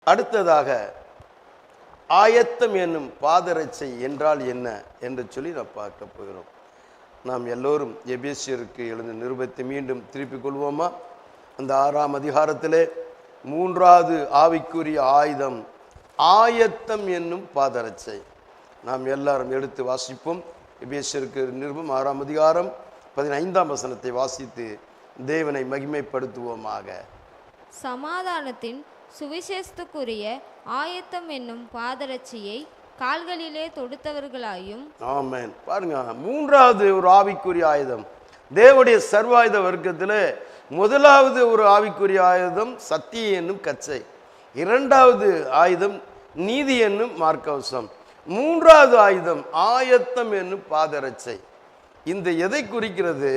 அடுத்ததாக ஆயத்தம் என்னும் பாதரட்சை என்றால் என்ன என்று சொல்லி நாம் பார்க்க போகிறோம். நாம் எல்லோரும் எபேசியருக்கு எழுந்த நிருபத்தை மீண்டும் திருப்பிக் கொள்வோமா? அந்த 6ஆம் அதிகாரத்திலே 3வது ஆவிக்குரிய ஆயுதம் ஆயத்தம் என்னும் பாதரட்சை. நாம் எல்லாரும் எடுத்து வாசிப்போம். எபேசியருக்கு நிருபம் 6ஆம் அதிகாரம் 15ஆம் வசனத்தை வாசித்து தேவனை மகிமைப்படுத்துவோமாக. சமாதானத்தின் சுவிசேஷத்துக்குரிய ஆயத்தம் என்னும் பாதரட்சியை கால்களிலே தொடுத்தவர்களாயும். ஆமென். பாருங்க, 3வது ஒரு ஆவிக்குரிய ஆயுதம். தேவனுடைய சர்வாயுத வர்க்கத்தில் முதலாவது ஒரு ஆவிக்குரிய ஆயுதம் சத்தியம் என்னும் கச்சை, 2வது ஆயுதம் நீதி என்னும் மார்க்கவசம், 3வது ஆயுதம் ஆயத்தம் என்னும் பாதரட்சை. இந்த எதை குறிக்கிறது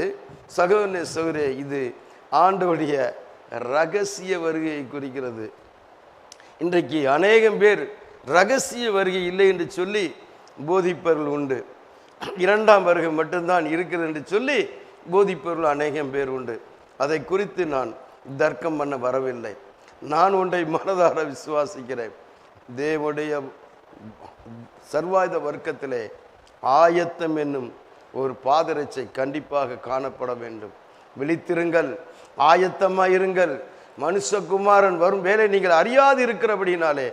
சகோதரனே சகோதரே? இது ஆண்டவருடைய ரகசிய வருகையை குறிக்கிறது. இன்றைக்கு அநேகம் பேர் ரகசிய வருகை இல்லை என்று சொல்லி போதிப்பவர்கள் உண்டு. 2ஆம் வருகை மட்டும்தான் இருக்கிறது என்று சொல்லி போதிப்பவர்கள் அநேகம் பேர் உண்டு. அதை குறித்து நான் தர்க்கம் பண்ண வரவில்லை. நான் ஒன்றை மனதார விசுவாசிக்கிறேன். தேவனுடைய சர்வாயுத வர்க்கத்திலே ஆயத்தம் என்னும் ஒரு பாதரட்சை கண்டிப்பாக காணப்பட வேண்டும். விழித்திருங்கள், ஆயத்தமாயிருங்கள், மனுஷகுமாரன் வரும் வேலை நீங்கள் அறியாது இருக்கிறபடினாலே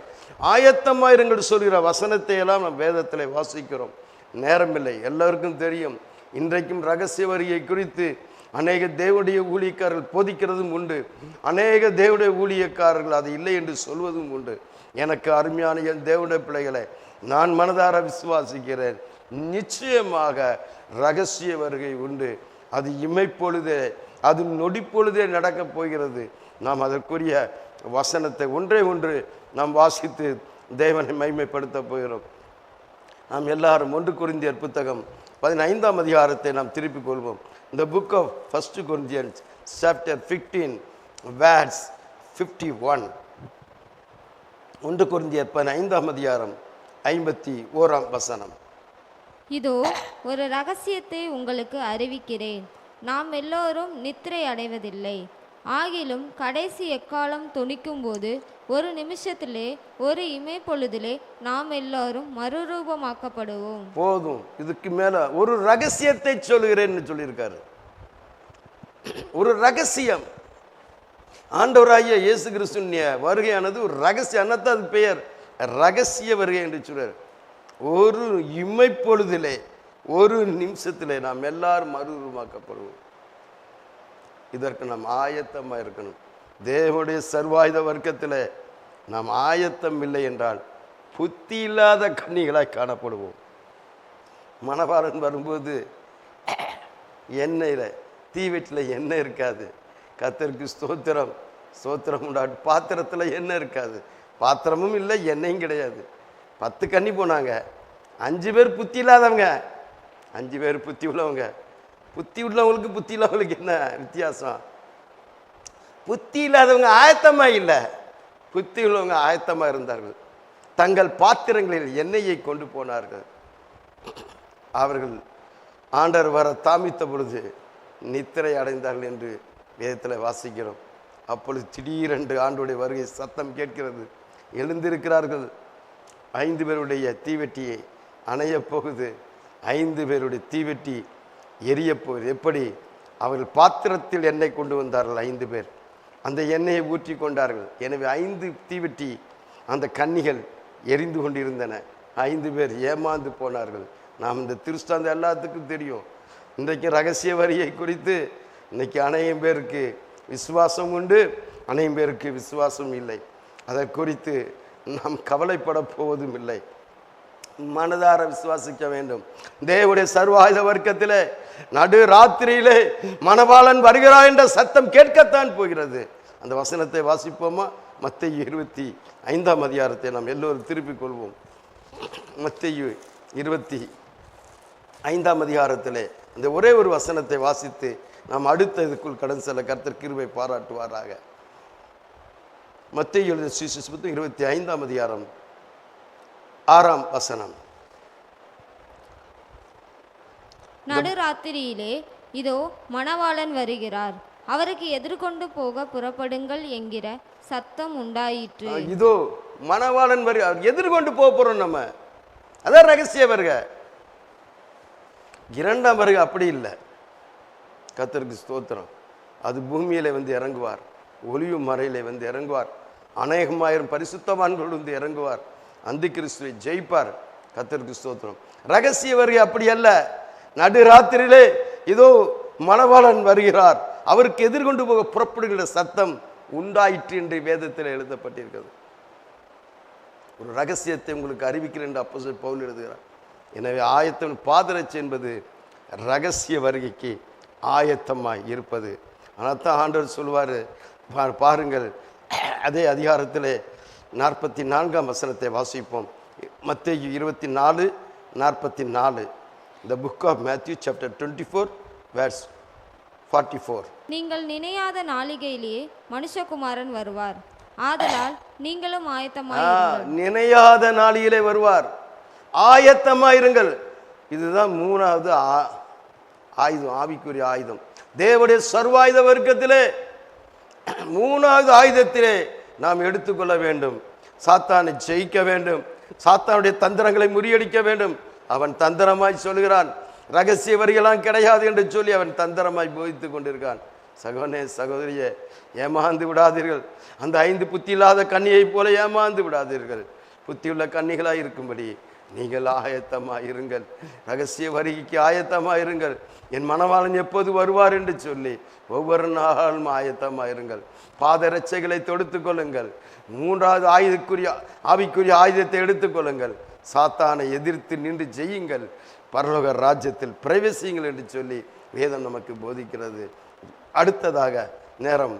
ஆயத்தமாயிருங்கள் சொல்கிற வசனத்தை எல்லாம் நாம் வேதத்தில் வாசிக்கிறோம். நேரமில்லை, எல்லாருக்கும் தெரியும். இன்றைக்கும் ரகசிய வருகை குறித்து அநேக தேவனுடைய ஊழியக்காரர்கள் போதிக்கிறதும் உண்டு. அநேக தேவனுடைய ஊழியக்காரர்கள் அது இல்லை என்று சொல்வதும் உண்டு. எனக்கு அருமையான என் தேவனுடைய பிள்ளைகளை, நான் மனதார விசுவாசிக்கிறேன், நிச்சயமாக ரகசிய வருகை உண்டு. அது இமைப்பொழுதே, அது நொடிப்பொழுதே நடக்கப் போகிறது. நாம் அதற்குரிய வசனத்தை ஒன்று நாம் வாசித்து தேவனை மகிமைப்படுத்த போகிறோம். நாம் எல்லாரும் 1 கொரிந்தியர் புத்தகம் 15ஆம் அதிகாரத்தை நாம் திருப்பிக் கொள்வோம். இந்த book of 1 Corinthians chapter 15 verse 51. 1 கொரிந்தியர் 15ஆம் அதிகாரம் 51ஆம் வசனம். இதோ ஒரு ரகசியத்தை உங்களுக்கு அறிவிக்கிறேன், நாம் எல்லோரும் நித்திரை அடைவதில்லை. ஆகிலும் கடைசி எக்காலம் தொனிக்கும் போது ஒரு நிமிஷத்திலே, ஒரு இமை பொழுதிலே நாம் எல்லோரும் மறுரூபமாக்கப்படுவோம். போதும், இதுக்கு மேல ஒரு ரகசியத்தை சொல்லுகிறேன்னு சொல்லியிருக்காரு. ஒரு ரகசியம். ஆண்டவராகிய இயேசு கிறிஸ்துவின் வருகையானது ஒரு ரகசியம். அது பெயர் ரகசிய வருகை என்று சொல்றார். ஒரு இமை பொழுதிலே, ஒரு நிமிஷத்திலே நாம் எல்லாரும் மறுரூபமாக்கப்படுவோம். இதற்கு நாம் ஆயத்தமாக இருக்கணும். தேவனுடைய சர்வாயுத வர்க்கத்தில் நாம் ஆயத்தம் இல்லை என்றால் புத்தி இல்லாத கன்னிகளாய் காணப்படுவோம். மணவாளன் வரும்போது எண்ணெயில், தீவெட்டில் எண்ணெய் இருக்காது. கர்த்தருக்கு ஸ்தோத்திரம், ஸ்தோத்திரம் உண்டாட்டு. பாத்திரத்தில் எண்ணெய் இருக்காது, பாத்திரமும் இல்லை, எண்ணெயும் கிடையாது. 10 கன்னி போனாங்க. 5 பேர் புத்தி இல்லாதவங்க, 5 பேர் புத்தி உள்ளவங்க. புத்தி உள்ளவங்களுக்கு புத்தி இல்லாதவங்களுக்கு என்ன வித்தியாசம்? புத்தி இல்லாதவங்க ஆயத்தமாக இல்லை, புத்தி உள்ளவங்க ஆயத்தமாக இருந்தார்கள். தங்கள் பாத்திரங்களில் எண்ணெயை கொண்டு போனார்கள். அவர்கள் ஆண்டவர் வர தாமித்த பொழுது நித்திரை அடைந்தார்கள் என்று வேதத்தில் வாசிக்கிறோம். அப்பொழுது திடீரென்று ஆண்டவருடைய வருகை சத்தம் கேட்கிறது. எழுந்திருக்கிறார்கள். 5 பேருடைய தீவெட்டியை அணைய போகுது. 5 பேருடைய தீவெட்டி எரிய போகுது. எப்படி? அவர்கள் பாத்திரத்தில் எண்ணெய் கொண்டு வந்தார்கள். 5 பேர் அந்த எண்ணெயை ஊற்றி கொண்டார்கள். எனவே 5 தீவெட்டி அந்த கன்னிகள் எரிந்து கொண்டிருந்தன. 5 பேர் ஏமாந்து போனார்கள். நாம் இந்த திருஷ்டாந்த எல்லாத்துக்கும் தெரியும். இன்றைக்கு ரகசிய வரியை குறித்து இன்னைக்கு அநேகம் பேருக்கு விசுவாசம் உண்டு, அநேகம் பேருக்கு விசுவாசம் இல்லை. அதை குறித்து நாம் கவலைப்பட போவதும் இல்லை. மனதார விசுவாசிக்க வேண்டும். தேவனுடைய சர்வாயுத வர்க்கத்திலே நடு ராத்திரியிலே மணவாளன் வருகிறார் என்ற சத்தம் கேட்கத்தான் போகிறது. அந்த வசனத்தை வாசிப்போமா? மத்தேயு 25ஆம் அதிகாரத்தை நாம் எல்லோரும் திருப்பிக் கொள்வோம். மத்தேயு 25ஆம் அதிகாரத்திலே அந்த ஒரே ஒரு வசனத்தை வாசித்து நாம் அடுத்த இதுக்குள் கடன் செல்ல கர்த்தர் கிருபை பாராட்டுவாராக. மத்தேயு எழுதின சுவிசேஷம் 25ஆம் அதிகாரம் 6ஆம் வசனம். நடுராத்திரியிலே இதோ மணவாளன் வருகிறார், அவருக்கு எதிர்கொண்டு போக புறப்படுங்கள் என்கிற சத்தம் உண்டாயிற்று. இதோ மணவாளன் வருகை, அவர் எதிர்கொண்டு போக போறோம் நம்ம. அதான் ரகசிய வருகை. இரண்டாம் வருகை அப்படி இல்லை. கர்த்தருக்கு ஸ்தோத்திரம். அது பூமியில வந்து இறங்குவார், ஒளிவு மறையிலே வந்து இறங்குவார், அநேகமாயிரம் பரிசுத்தவான்கள் வந்து இறங்குவார், அந்தி கிறிஸ்துவை ஜெயிப்பார். கர்த்தருக்கு ஸ்தோத்திரம். ரகசிய வருகை அப்படி அல்ல. நடுராத்திரியிலே இதோ மணவாளன் வருகிறார், அவருக்கு எதிர்கொண்டு போக புறப்படுகிற சத்தம் உண்டாயிற்று என்று வேதத்தில் எழுதப்பட்டிருக்கிறது. ஒரு ரகசியத்தை உங்களுக்கு அறிவிக்கிறேன் என்று அப்போஸ்தலன் பவுல் எழுதுகிறார். எனவே ஆயத்தம் பாதரட்சி என்பது ரகசிய வருகைக்கு ஆயத்தமாய் இருப்பது. ஆனால் தான் ஆண்டவர் சொல்வார், பாருங்கள், அதே அதிகாரத்திலே 44ஆம் வசனத்தை வாசிப்போம். மத்தேயு 24:44. The book of Matthew chapter 24 verse 44. நீங்கள் நினையாத நாளிகையிலேயே மனுஷகுமாரன் வருவார், ஆதலால் நீங்களும் ஆயத்தமாயிருங்கள். நினையாத நாளிலே வருவார், ஆயத்தமாயிருங்கள். இதுதான் மூணாவது ஆயுதம், ஆவிக்குரிய ஆயுதம். தேவனுடைய சர்வாயுத வர்க்கத்திலே மூணாவது ஆயுதத்திலே நாம் எடுத்துக்கொள்ள வேண்டும். சாத்தானை ஜெயிக்க வேண்டும், சாத்தானுடைய தந்திரங்களை முறியடிக்க வேண்டும். அவன் தந்திரமாய் சொல்கிறான், ரகசிய வரிகளாம் கிடையாது என்று சொல்லி அவன் தந்திரமாய் போதித்து கொண்டிருக்கான். சகோதரனே சகோதரியே, ஏமாந்து விடாதீர்கள். அந்த 5 புத்தி இல்லாத கன்னியை போல ஏமாந்து விடாதீர்கள். புத்தியுள்ள கன்னிகளாய் இருக்கும்படி நீங்கள் ஆயத்தமாக இருங்கள். ரகசிய வருகைக்கு ஆயத்தமாக இருங்கள். என் மணவாளன் எப்போது வருவார் என்று சொல்லி ஒவ்வொரு நாளும் ஆயத்தமாக இருங்கள். பாதரட்சைகளை தொடுத்துக் கொள்ளுங்கள். மூன்றாவது ஆவிக்குரிய ஆயுதத்தை எடுத்துக்கொள்ளுங்கள். சாத்தானை எதிர்த்து நின்று ஜெயியுங்கள், பரலோக ராஜ்யத்தில் பிரவேசியுங்கள் என்று சொல்லி வேதம் நமக்கு போதிக்கிறது. அடுத்ததாக நேரம்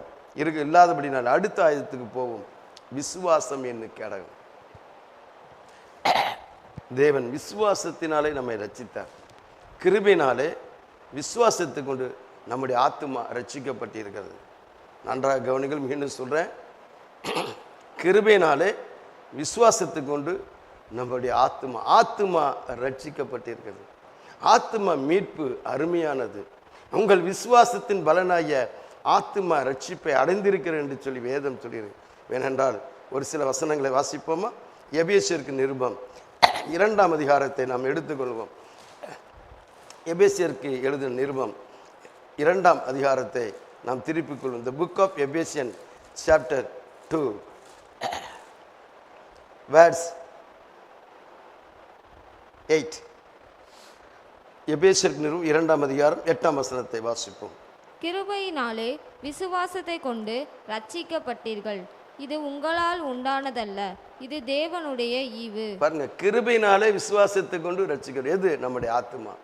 இல்லாதபடி நான் அடுத்த ஆயுதத்துக்கு போவோம். விசுவாசம் என்ன கேடகம். தேவன் விசுவாசத்தினாலே நம்மை ரட்சித்தார். கிருபையினாலே விசுவாசத்தை கொண்டு நம்முடைய ஆத்துமா ரட்சிக்கப்பட்டிருக்கிறது. நன்றாக கவனிகள், மீண்டும் சொல்கிறேன். கிருபையினாலே விசுவாசத்தை கொண்டு நம்முடைய ஆத்துமா ரட்சிக்கப்பட்டிருக்கிறது. ஆத்துமா மீட்பு அருமையானது. உங்கள் விசுவாசத்தின் பலனாகிய ஆத்துமா ரட்சிப்பை அடைந்திருக்கிறது என்று சொல்லி வேதம் சொல்லியிருக்கு. ஏனென்றால் ஒரு சில வசனங்களை வாசிப்போமா? எபேசியருக்கு நிருபம் 2ஆம் அதிகாரத்தை நாம் எடுத்துக்கொள்வோம். எபேசியருக்கு எழுதின நிருபம் 2ஆம் அதிகாரத்தை நாம் திருப்பிக் கொள்வோம். The book of Ephesians chapter 2 verse 8. எபேசியருக்கு நிருபம் 2ஆம் அதிகாரம் 8ஆம் வசனத்தை வாசிப்போம். கிருபையினாலே விசுவாசத்தை கொண்டு ரட்சிக்கப்பட்டீர்கள், இது உங்களால் உண்டானதல்ல, இது தேவனுடைய ஈவு. பாருங்க, கிருபையினாலே விசுவாசத்தை கொண்டு ரட்சிக்கிறது. எது? நம்முடைய ஆத்துமா.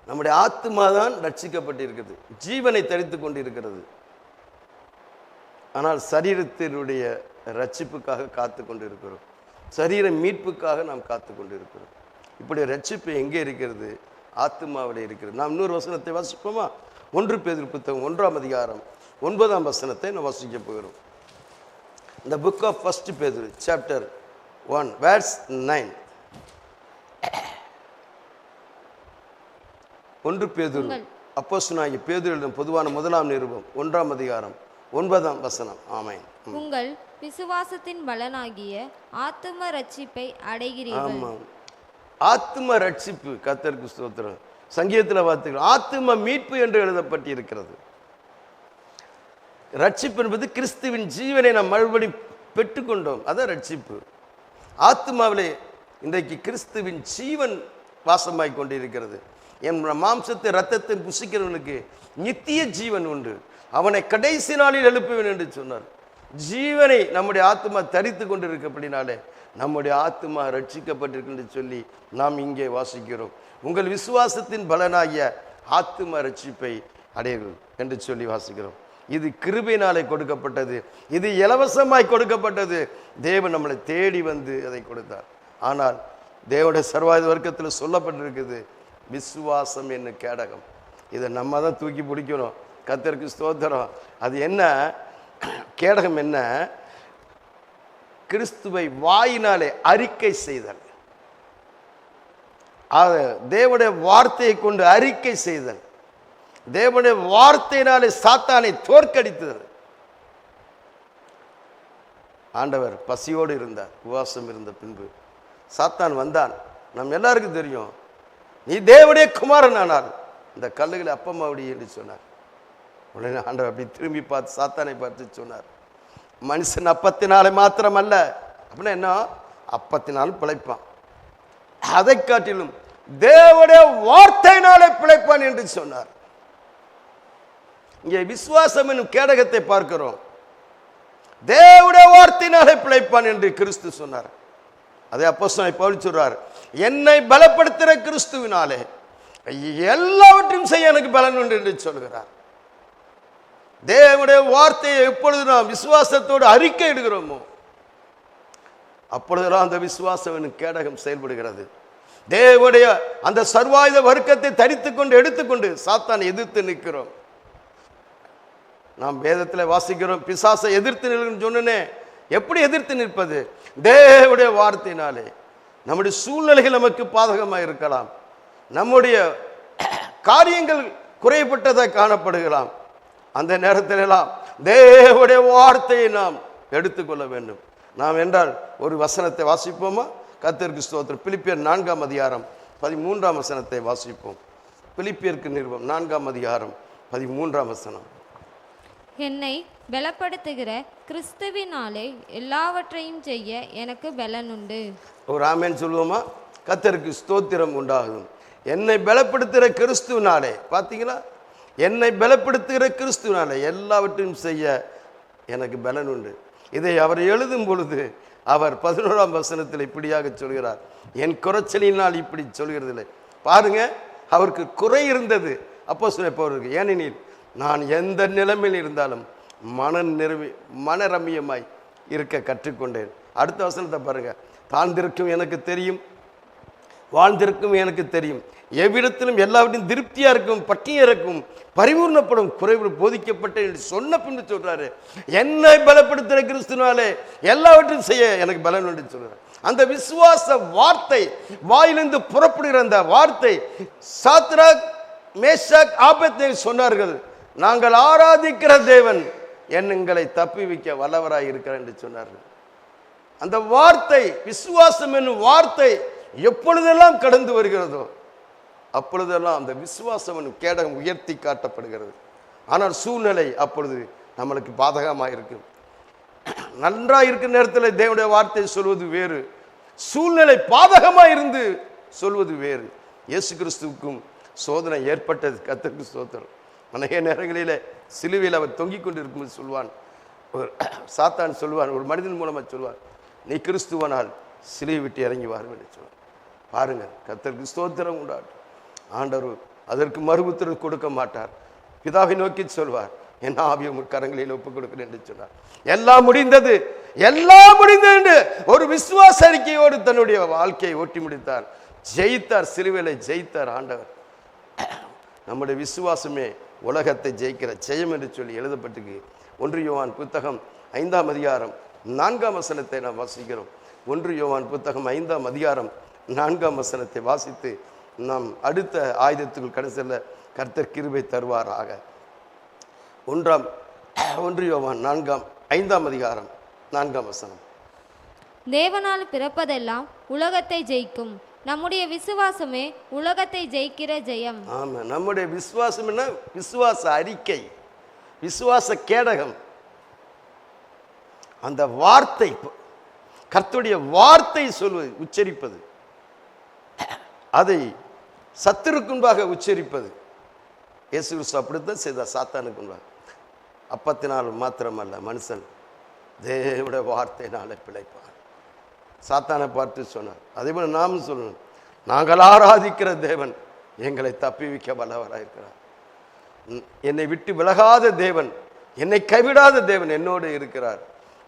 நம்முடைய ஆத்துமா தான் ரட்சிக்கப்பட்டிருக்கிறது, ஜீவனை தரித்து கொண்டு இருக்கிறது. ஆனால் சரீரத்தினுடைய ரட்சிப்புக்காக காத்து கொண்டு இருக்கிறோம். சரீர மீட்புக்காக நாம் காத்து கொண்டு இருக்கிறோம். இப்படி ரட்சிப்பு எங்கே இருக்கிறது? ஆத்துமாவில் இருக்கிறது. நாம் இன்னொரு வசனத்தை வாசிப்போமா? 1 பேதுரு புத்தகம் 1ஆம் அதிகாரம் 9ஆம் வசனத்தை நாம் வாசிக்க போகிறோம். The book of 1 Pedro chapter 1 verse 9. 1 பேதுரு அப்போஸ்தலனாகிய பேதுரு எழுதின பொதுவான முதலாம் நிருபம் 1ஆம் அதிகாரம் 9ஆம் வசனம். ஆமென். உங்கள் விசுவாசத்தின் பலனாகிய ஆத்தும ரட்சிப்பை அடைகிறீர்கள். ஆமாம், ஆத்தும ரட்சிப்பு. கர்த்தருக்கு ஸ்தோத்திரம். சங்கீதத்தில் பார்த்துக்கலாம், ஆத்தும மீட்பு என்று எழுதப்பட்டிருக்கிறது. ரட்சிப்பு என்பது கிறிஸ்துவின் ஜீவனை நாம் மறுபடி பெற்றுக்கொண்டோம், அதான் ரட்சிப்பு. ஆத்துமாவிலே இன்றைக்கு கிறிஸ்துவின் ஜீவன் வாசமாய் கொண்டிருக்கிறது. என் மாம்சத்தை ரத்தத்தை புசிக்கிறவனுக்கு நித்திய ஜீவன் உண்டு, அவனை கடைசி நாளில் எழுப்புவேன் என்று சொன்னார். ஜீவனை நம்முடைய ஆத்துமா தரித்து கொண்டிருக்கப்படினாலே நம்முடைய ஆத்துமா ரட்சிக்கப்பட்டிருக்கு சொல்லி நாம் இங்கே வாசிக்கிறோம். உங்கள் விசுவாசத்தின் பலனாகிய ஆத்தும ரட்சிப்பை அடையுங்கள் என்று சொல்லி வாசிக்கிறோம். இது கிருபையினாலே கொடுக்கப்பட்டது, இது இலவசமாய் கொடுக்கப்பட்டது. தேவன் நம்மளை தேடி வந்து அதை கொடுத்தார். ஆனால் தேவனுடைய சர்வாயுத வர்க்கத்தில் சொல்லப்பட்டிருக்குது, விசுவாசம் என்ன கேடகம். இதை நம்ம தான் தூக்கி பிடிக்கணும். கர்த்தருக்கு ஸ்தோத்திரம். அது என்ன கேடகம்? என்ன? கிறிஸ்துவை வாயினாலே அறிக்கை செய்தல், தேவனுடைய வார்த்தையை கொண்டு அறிக்கை செய்தல், தேவனுடைய வார்த்தையினாலே சாத்தானை தோற்கடித்தது. ஆண்டவர் பசியோடு இருந்தார். உபவாசம் இருந்த பின்பு சாத்தான் வந்தான். நம்ம எல்லாருக்கும் தெரியும், நீ தேவனுடைய குமாரன் ஆனால் இந்த கல்லுகளை அப்பமாவடி என்று சொன்னார். உடனே ஆண்டவர் அப்படி திரும்பி பார்த்து சாத்தானை பார்த்து சொன்னார், மனுஷன் அப்பத்தினாலே மாத்திரம் அல்ல, அப்படின்னா என்ன, அப்பத்தினாலும் பிழைப்பான், அதை காட்டிலும் தேவனுடைய வார்த்தையினாலே பிழைப்பான் என்று சொன்னார். இங்கே விசுவாசம் என்னும் கேடகத்தை பார்க்கிறோம். தேவனுடைய வார்த்தையினாலே பிழைப்பான் என்று கிறிஸ்து சொன்னார். அதே அப்போஸ்தலன் பவுல் சொல்றார், என்னை பலப்படுத்துகிற கிறிஸ்துவினாலே எல்லாவற்றையும் செய்ய எனக்கு பலன் உண்டு என்று சொல்கிறார். தேவனுடைய வார்த்தையை எப்பொழுது நாம் விசுவாசத்தோடு அறிக்கை இடுகிறோமோ அப்பொழுதெல்லாம் அந்த விசுவாசம் என்னும் கேடகம் செயல்படுகிறது. தேவனுடைய அந்த சர்வாயுத வர்க்கத்தை தரித்துக் கொண்டு எடுத்துக்கொண்டு சாத்தானை எதிர்த்து நிற்கிறோம். நாம் வேதத்தில் வாசிக்கிறோம், பிசாசை எதிர்த்து நிற்கணும்னு சொன்னே. எப்படி எதிர்த்து நிற்பது? தேவனுடைய வார்த்தையினாலே. நம்முடைய சூழ்நிலைகள் நமக்கு பாதகமாக இருக்கலாம், நம்முடைய காரியங்கள் குறைபட்டதாக காணப்படுகலாம். அந்த நேரத்தில் எல்லாம் தேவனுடைய வார்த்தையை நாம் எடுத்துக்கொள்ள வேண்டும். நாம் என்றால் ஒரு வசனத்தை வாசிப்போமா? கர்த்தருக்கு ஸ்தோத்திரம். பிலிப்பியர் 4ஆம் அதிகாரம் 13ஆம் வசனத்தை வாசிப்போம். பிலிப்பியருக்கு நிருபம் 4ஆம் அதிகாரம் 13ஆம் வசனம். என்னை பலப்படுத்துகிற கிறிஸ்துவினாலே எல்லாவற்றையும் செய்ய எனக்கு பலன் உண்டு. ஒரு ஆமென் சொல்லுவோமா? கர்த்தருக்கு ஸ்தோத்திரம் உண்டாகும். என்னை பலப்படுத்துகிற கிறிஸ்துவினாலே, பார்த்தீங்களா, என்னை பலப்படுத்துகிற கிறிஸ்துவினாலே எல்லாவற்றையும் செய்ய எனக்கு பலன் உண்டு. இதை அவர் எழுதும் பொழுது அவர் 11ஆம் வசனத்தில் இப்படியாக சொல்கிறார், என் குறைச்சலினால் இப்படி சொல்கிறதில்லை. பாருங்க, அவருக்கு குறை இருந்தது அப்போஸ்தலன் பவுலுக்கு. ஏனெனில் நான் எந்த நிலைமையில் இருந்தாலும் மனரம்யமாய் இருக்க கற்றுக்கொண்டேன். அடுத்த வசனத்தை பாருங்க, தாழ்ந்திருக்கும் எனக்கு தெரியும், வாழ்ந்திருக்கும் எனக்கு தெரியும், எவ்விடத்திலும் எல்லாவற்றையும் திருப்தியா இருக்கும், பட்டினியா இருக்கும், பரிபூர்ணப்படும், குறைவு போதிக்கப்பட்ட என்று சொன்ன பின்பு சொல்றாரு, என்னை பலப்படுத்துகிற கிறிஸ்துவினாலே எல்லாவற்றையும் செய்ய எனக்கு பலன் உண்டு சொல்றாரு. அந்த விசுவாச வார்த்தை வாயிலிருந்து புறப்படுகிற அந்த வார்த்தை, சாத்ராக் மேஷாக் ஆபேத்நேகோ சொன்னார்கள், நாங்கள் ஆராதிக்கிற தேவன் எங்களை தப்புவிக்க வல்லவராய் இருக்கிறார் என்று சொன்னார்கள். அந்த வார்த்தை, விசுவாசம் என்னும் வார்த்தை எப்பொழுதெல்லாம் கடந்து வருகிறதோ அப்பொழுதெல்லாம் அந்த விசுவாசம் என்னும் கேடகம் உயர்த்தி காட்டப்படுகிறது. ஆனால் சூழ்நிலை அப்பொழுது நம்மளுக்கு பாதகமாக இருக்கும். நன்றாக இருக்கிற நேரத்தில் தேவனுடைய வார்த்தை சொல்வது வேறு, சூழ்நிலை பாதகமாக இருந்து சொல்வது வேறு. இயேசு கிறிஸ்துவுக்கும் சோதனை ஏற்பட்டது. கர்த்தருக்கு ஸ்தோத்திரம். அநேக நேரங்களிலே சிலுவையில் அவர் தொங்கிக் கொண்டு இருக்கும்போது சொல்வான், ஒரு சாத்தான் சொல்வான், ஒரு மனிதன் மூலமாக சொல்வான், நீ கிறிஸ்துவனால் சிலுவை விட்டு இறங்கி வாருன்னு சொல்வான். பாருங்க, கர்த்தருக்கு ஸ்தோத்திரம் உண்டாட்டும். ஆண்டவர் அதற்கு மறுபுத்திரம் கொடுக்க மாட்டார். பிதாவை நோக்கி சொல்வார், என் ஆவியை உங்கள் கரங்களில் ஒப்புக் கொடுக்கிறேன் என்று சொன்னார். எல்லாம் முடிந்தது, எல்லாம் முடிந்தது என்று ஒரு விசுவாச அறிக்கையோடு தன்னுடைய வாழ்க்கையை ஓட்டி முடித்தார். ஜெயித்தார், சிலுவையிலே ஜெயித்தார் ஆண்டவர். நம்முடைய விசுவாசமே உலகத்தை ஜெயிக்கிற ஜெயம் என்று சொல்லி எழுதப்பட்டிருக்கு. 1 யோவான் புத்தகம் 5ஆம் அதிகாரம் 4ஆம் வசனத்தை நாம் வாசிக்கிறோம். 1 யோவான் புத்தகம் 5ஆம் அதிகாரம் 4ஆம் வசனத்தை வாசித்து நாம் அடுத்த ஆயுதத்துக்குள் கடைசியில் கர்த்தர் கிருபை தருவாராக. 1 யோவான் 5ஆம் அதிகாரம் 4ஆம் வசனம். தேவனால் பிறப்பதெல்லாம் உலகத்தை ஜெயிக்கும், நம்முடைய விசுவாசமே உலகத்தை ஜெயிக்கிற ஜெயம். ஆமா, நம்முடைய விசுவாசம் என்ன? விசுவாச அறிக்கை, விசுவாச கேடகம். அந்த வார்த்தை, கர்த்தருடைய வார்த்தை சொல்வது, உச்சரிப்பது, அதை சத்துருக்கு முன்பாக உச்சரிப்பது. இயேசு கிறிஸ்து அப்படித்தான் செய்தார் சாத்தானுக்கு முன்பாக. அப்பத்தினால் மாத்திரமல்ல, மனுஷன் தேவனுடைய வார்த்தையினாலே பிழைப்பான். சாத்தானை பார்த்து சொன்னார். அதே போல நாமும் சொல்லணும், நாங்கள் ஆராதிக்கிற தேவன் எங்களை தப்பிவிக்க வல்லவராயிருக்கிறார். என்னை விட்டு விலகாத தேவன், என்னை கைவிடாத தேவன் என்னோடு இருக்கிறார்.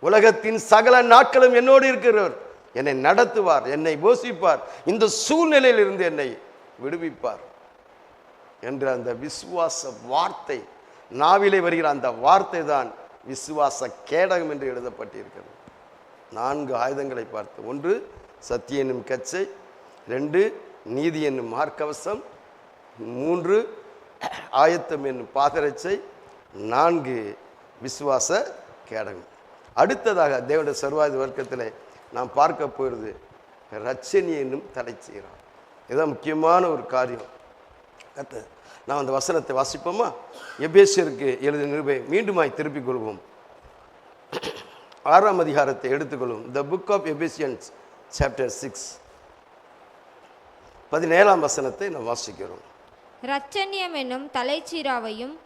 உலகத்தின் சகல நாட்களும் என்னோடு இருக்கிறவர். என்னை நடத்துவார், என்னை போஷிப்பார், இந்த சூழ்நிலையில் இருந்து என்னை விடுவிப்பார் என்ற அந்த விசுவாச வார்த்தை, நாவிலே வருகிற அந்த வார்த்தை தான் விசுவாச கேடகம் என்று எழுதப்பட்டிருக்கிறது. 4 ஆயுதங்களை பார்த்து, 1 சத்தியம் என்னும் கச்சை, 2 நீதி என்னும் மார்க்கவசம், 3 ஆயத்தம் என்னும் பாதரட்சை, 4 விசுவாச கேடகம். அடுத்ததாக தேவனுடைய சர்வாயுத வர்க்கத்தில் நாம் பார்க்க போகிறது இரட்சணி என்னும் தலைச்சீரா. இதுதான் முக்கியமான ஒரு காரியம். நான் அந்த வசனத்தை வாசிப்போமா? எபேசியருக்கு எழுதின நிருபை மீண்டுமாய் திருப்பிக் கொள்வோம். 6ஆம் அதிகாரத்தை எடுத்துக்கொள்வோம். The book of Ephesians chapter 6 17ஆம் வசனத்தை நாம் வாசிக்கிறோம். இரட்சண்யம் என்னும் தலைச்சீராவையும்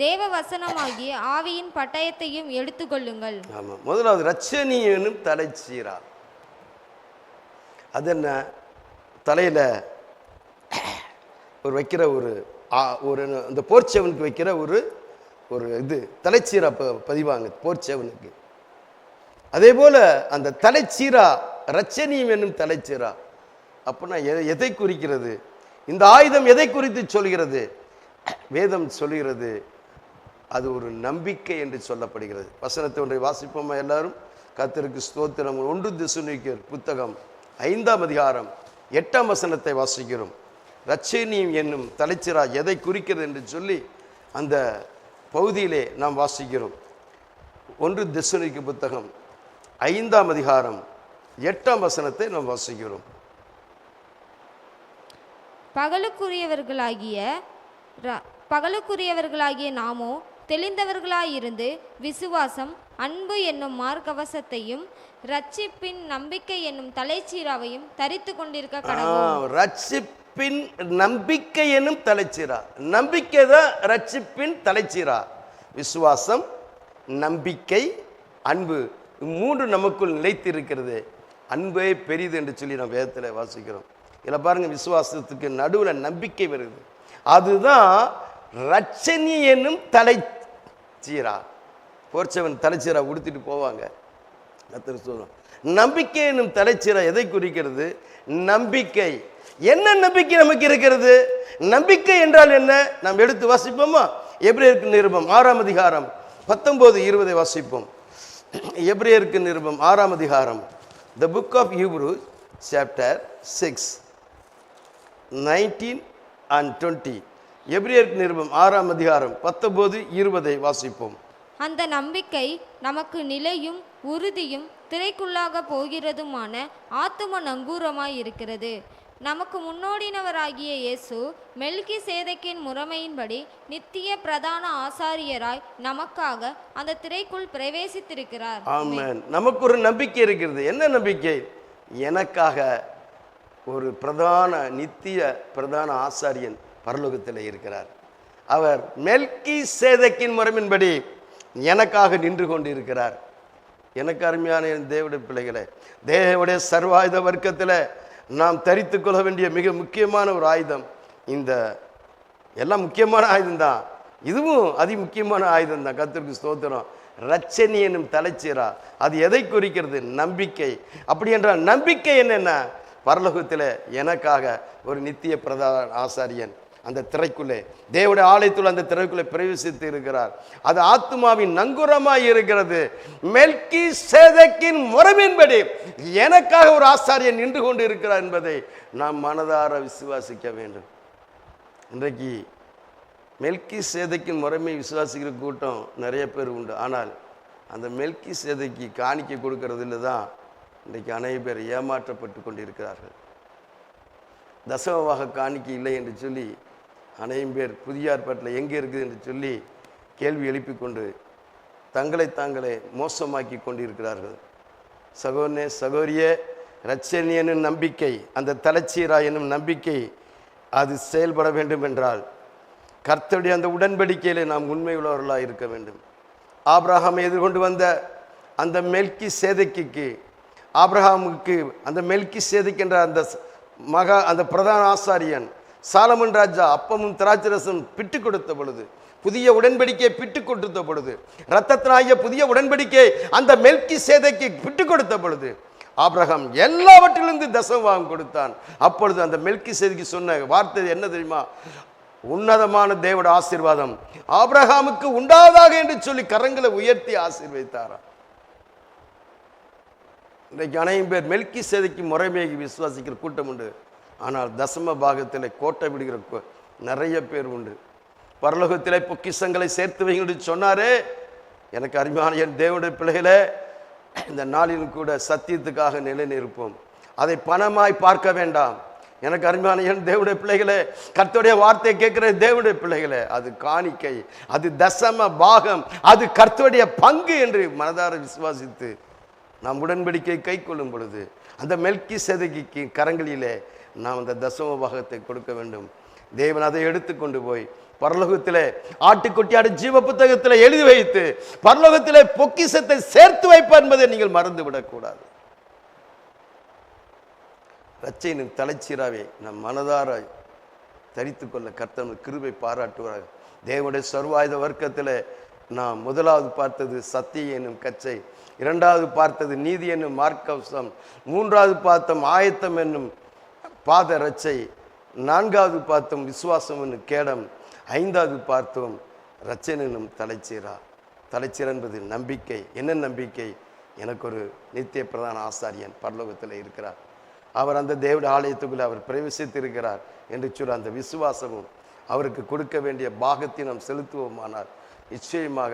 தேவ வசனமாகிய ஆவியின் பட்டயத்தையும் எடுத்துக்கொள்ளுங்கள். ஆமாம், முதலாவது இரட்சணி என்னும் தலைச்சீரா. அது என்ன? தலையில் ஒரு வைக்கிற ஒரு அந்த போர்ச்சேவனுக்கு வைக்கிற ஒரு இது தலைச்சீரா பதிவாங்க போர்ச்சேவனுக்கு. அதே போல அந்த தலைச்சீரா இரட்சணியம் என்னும் தலைச்சீரா அப்படின்னா எதை குறிக்கிறது? இந்த ஆயுதம் எதை குறித்து சொல்கிறது? வேதம் சொல்கிறது அது ஒரு நம்பிக்கை என்று சொல்லப்படுகிறது. வசனத்தை ஒன்றை வாசிப்போமா எல்லாரும்? கர்த்தருக்கு ஸ்தோத்திரம். 1 தெசலோனிக்கேயர் புத்தகம் 5ஆம் அதிகாரம் 8ஆம் வசனத்தை வாசிக்கிறோம். இரட்சணியம் என்னும் தலைச்சீரா எதை குறிக்கிறது என்று சொல்லி அந்த பகுதியிலே நாம் வாசிக்கிறோம். 1 தெசலோனிக்கேயர் புத்தகம் 5ஆம் அதிகாரம் 8ஆம் வசனத்தை நாம் வாசிக்கிறோம். பகலுக்குரியவர்களாகிய நாமோ தெளிந்தவர்களாயிருந்து விசுவாசம், அன்பு என்னும் மார்க்கவசத்தையும் ரட்சிப்பின் நம்பிக்கை என்னும் தலைச்சீராவையும் தரித்து கொண்டிருக்க கடவோம். ரட்சிப்பின் நம்பிக்கை என்னும் தலைச்சீரா. நம்பிக்கை தான் ரட்சிப்பின் தலைச்சீரா. விசுவாசம், நம்பிக்கை, அன்பு, 3 நமக்குள் நிலைத்து இருக்கிறது. அன்பே பெரிது என்று சொல்லி நம்ம வேதத்தில் வாசிக்கிறோம். இதில் பாருங்க, விசுவாசத்துக்கு நடுவில் நம்பிக்கை வருது. அதுதான் இரட்சணி என்னும் தலைச்சீரா. போர்ச்சவன் தலைச்சீரா உடுத்திட்டு போவாங்க. நம்பிக்கை என்னும் தலைச்சீரா எதை குறிக்கிறது? நம்பிக்கை. என்ன நம்பிக்கை நமக்கு இருக்கிறது? நம்பிக்கை என்றால் என்ன? நாம் எடுத்து வாசிப்போமா? எபிரேயருக்கு நிருபம் 6ஆம் அதிகாரம் 19-20 வாசிப்போம். எபிரேயருக்கு நிருபம் 6ஆம் அதிகாரம், The book of Hebrews chapter 6 19 and 20. எபிரேயருக்கு நிருபம் 6ஆம் அதிகாரம் 19-20 வாசிப்போம். அந்த நம்பிக்கை நமக்கு நிலையும் உறுதியும் திரைக்குள்ளாக போகிறதுமான ஆத்தும நங்கூரமாய் இருக்கிறது. நமக்கு முன்னோடினவராகிய இயேசு மெல்கிசேதேக்கின் முறைமையின்படி நித்திய பிரதான ஆசாரியராய் நமக்காக அந்த திரைக்குள் பிரவேசித்திருக்கிறார். ஆமென். நமக்கு ஒரு நம்பிக்கை இருக்கிறது. என்ன நம்பிக்கை? எனக்காக ஒரு நித்திய பிரதான ஆசாரியன் பரலோகத்தில் இருக்கிறார். அவர் மெல்கிசேதேக்கின் முறைமையின்படி எனக்காக நின்று கொண்டு இருக்கிறார். எனக்கு அருமையான தேவனுடைய பிள்ளைகளே, தேவனுடைய சர்வாயுத வர்க்கத்தில் நாம் தரித்து கொள்ள வேண்டிய மிக முக்கியமான ஒரு ஆயுதம். இந்த எல்லாம் முக்கியமான ஆயுதம் தான், இதுவும் அதி முக்கியமான ஆயுதம் தான். கர்த்தருக்கு ஸ்தோத்திரம். இரட்சணி என்னும் தலைச்சீரா அது எதை குறிக்கிறது? நம்பிக்கை. அப்படி என்றால் நம்பிக்கை என்னென்ன? பரலோகத்தில் எனக்காக ஒரு நித்திய பிரதான ஆசாரியன் அந்த திரைக்குள்ளே, தேவனுடைய ஆலயத்துள்ள அந்த திரைக்குள்ளே பிரவேசித்து இருக்கிறார். அது ஆத்துமாவின் நங்குரமாய் இருக்கிறது. மெல்கிசேதேக்கின் முறைமையின்படி எனக்காக ஒரு ஆசாரியன் நின்று கொண்டு இருக்கிறார் என்பதை நாம் மனதார விசுவாசிக்க வேண்டும். இன்றைக்கு மெல்கிசேதேக்கின் முறைமை விசுவாசிக்கிற கூட்டம் நிறைய பேர் உண்டு. ஆனால் அந்த மெல்கிசேதேக்கு காணிக்கை கொடுக்கறதுல தான் இன்றைக்கு அநேக பேர் ஏமாற்றப்பட்டு கொண்டு இருக்கிறார்கள். தசமமாக காணிக்கை இல்லை என்று சொல்லி அநேகம் பேர் புதிய ஏற்பாட்டில் எங்கே இருக்குது என்று சொல்லி கேள்வி எழுப்பி கொண்டு தங்களை தாங்களே மோசமாக்கி கொண்டிருக்கிறார்கள். சகோதரனே, சகோதரியே, இரட்சணி என்னும் நம்பிக்கை, அந்த தலைச்சீரா என்னும் நம்பிக்கை அது செயல்பட வேண்டும் என்றால் கர்த்தருடைய அந்த உடன்படிக்கையிலே நாம் உண்மை உள்ளவர்களாக இருக்க வேண்டும். ஆபிரகாமை எதிர்கொண்டு வந்த அந்த மெல்கிசேதேக்குக்கு, ஆபிரகாமுக்கு அந்த மெல்கிசேதேக் என்ற அந்த பிரதான ஆசாரியன் சாலமன் ராஜா அப்பமும் திராட்சரசம் பிட்டு கொடுத்த பொழுது, புதிய உடன்படிக்கை பிட்டு கொடுத்த பொழுது, இரத்தத்தினாகிய புதிய உடன்படிக்கை அந்த மெல்கிசேதேக்கு பிட்டு கொடுத்த பொழுது ஆபிரகாம் எல்லாவற்றிலிருந்து தசமபாகம் கொடுத்தான். அப்பொழுது அந்த மெல்கிசேதேக்கு சொன்ன வார்த்தை என்ன தெரியுமா? உன்னதமான தேவனுடைய ஆசீர்வாதம் ஆபிரகாமுக்கு உண்டாவதாக என்று சொல்லி கரங்களை உயர்த்தி ஆசீர்வதித்தாராம். இன்றைக்கு அனைவரும் பேர் மெல்கிசேதேக்கு முறைமையை விசுவாசிக்கிற கூட்டம் உண்டு. ஆனால் தசம பாகத்தில் கோட்டை விடுகிற நிறைய பேர் உண்டு. பரலோகத்திலே பொக்கிஷங்களை சேர்த்து வைங்க சொன்னாரே. எனக்கு அருமையான என் தேவனுடைய பிள்ளைகளே, இந்த நாளிலும் கூட சத்தியத்துக்காக நிலைநிற்போம். அதை பணமாய் பார்க்க வேண்டாம். எனக்கு அருமையான என் தேவனுடைய பிள்ளைகளே, கர்த்தருடைய வார்த்தையை கேட்கிற தேவனுடைய பிள்ளைகளே, அது காணிக்கை, அது தசம பாகம், அது கர்த்தருடைய பங்கு என்று மனதார விசுவாசித்து நாம் உடன்படிக்கை கை கொள்ளும் பொழுது அந்த மெல்கிசேதேக்கு கரங்களிலே நாம் அந்த தசம பாகத்தை கொடுக்க வேண்டும். தேவன் அதை எடுத்துக்கொண்டு போய் பரலோகத்திலே ஆட்டுக்குட்டியாடு ஜீவ புத்தகத்தில் எழுதி வைத்து பரலோகத்திலே பொக்கிஷத்தை சேர்த்து வைப்பார் என்பதை நீங்கள் மறந்து விடக்கூடாது. ரட்சையின் தலைச்சீராவை நம் மனதார தரித்து கொள்ள கர்த்தர் கிருபை பாராட்டுவார். தேவனுடைய சர்வாயுத வர்க்கத்தில் நாம் முதலாவது பார்த்தது சத்திய என்னும் கச்சை, இரண்டாவது பார்த்தது நீதி என்னும் மார்க்கவசம், மூன்றாவது பார்த்தோம் ஆயத்தம் என்னும் பாத ரட்சை, நான்காவது பார்த்தோம் விசுவாசம் என்னும் கேடம், ஐந்தாவது பார்த்தோம் ரட்சை என்னும் தலைச்சீரா. தலைச்சீரா என்பது நம்பிக்கை. என்ன நம்பிக்கை? எனக்கு ஒரு நித்திய பிரதான ஆசாரியன் பரலோகத்தில் இருக்கிறார், அவர் அந்த தேவனுடைய ஆலயத்துக்குள்ளே அவர் பிரவேசித்து இருக்கிறார் என்று சொல்ல அந்த விசுவாசமும் அவருக்கு கொடுக்க வேண்டிய பாகத்தை நாம் செலுத்துவோமானால் நிச்சயமாக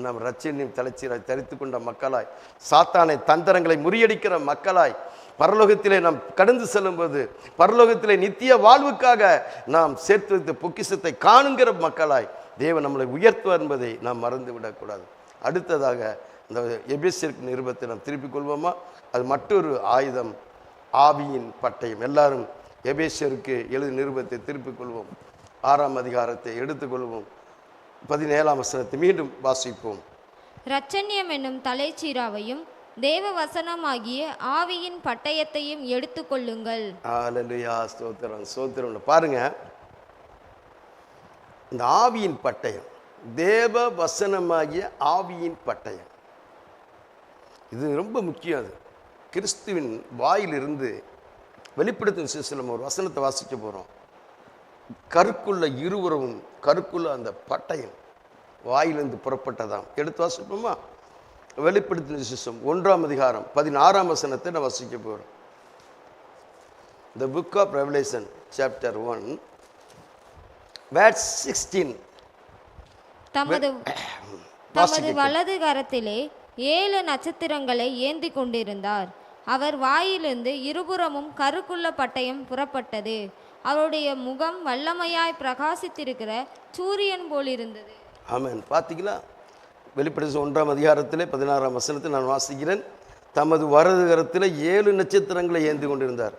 நம் ரட்சையின் தலைச்சீரை தரித்து கொண்ட மக்களாய், சாத்தானை தந்திரங்களை முறியடிக்கிற மக்களாய் பரலோகத்திலே நாம் கடந்து செல்லும்போது பரலோகத்திலே நித்திய வாழ்வுக்காக நாம் சேர்த்து வைத்த பொக்கிஷத்தை காணுங்கிற மக்களாய் தேவன் நம்மளை உயர்த்துவார் என்பதை நாம் மறந்து விடக்கூடாது. அடுத்ததாக இந்த எபேசியர் நிருபத்தை நாம் திருப்பிக் கொள்வோமா? அது மற்றொரு ஆயுதம், ஆவியின் பட்டயம். எல்லாரும் எபேசியருக்கு எழுதி நிருபத்தை திருப்பிக் கொள்வோம். 6ஆம் அதிகாரத்தை எடுத்துக்கொள்வோம். 17ஆம் வசனத்தை மீண்டும் வாசிப்போம். இரட்சண்யம் என்னும் தலைச்சீராவையும் தேவ வசனமாகிய ஆவியின் பட்டயத்தையும் எடுத்துக்கொள்ளுங்கள். அல்லேலூயா, ஸ்தோத்திரம் ஸ்தோத்திரம். பாருங்க, இந்த ஆவியின் பட்டயம், தேவ வசனமாகிய ஆவியின் பட்டயம், இது ரொம்ப முக்கியம். அது கிறிஸ்துவின் வாயிலிருந்து வெளிப்படுத்தும் விசேஷம் ஒரு வசனத்தை வாசிக்க போகிறோம். கருக்குள்ள இருவரும் கருக்குள்ள அந்த பட்டயம் வாயிலிருந்து புறப்பட்டதாம். எடுத்து வாசிப்போமா? வெளிப்படுத்தும் விசேஷம் 1ஆம் அதிகாரம் 16ஆம் வசனத்தை நான் வாசிக்க போகிறோம். The book of Revelation chapter 1 verse 16. தமது வலது கரத்திலே 7 நட்சத்திரங்களை ஏந்தி கொண்டிருந்தார். அவர் வாயிலிருந்து இருபுறமும் கருக்குள்ள பட்டயம் புறப்பட்டது. அவருடைய முகம் வல்லமையாய் பிரகாசித்திருக்கிற சூரியன் போல் இருந்தது. ஆமென். பார்த்தீங்களா? வெளிப்படுத்தும் 1ஆம் அதிகாரத்திலே 16ஆம் வசனத்தை நான் வாசிக்கிறேன். தமது வலது கரத்தில் 7 நட்சத்திரங்களை ஏந்தி கொண்டிருந்தார்.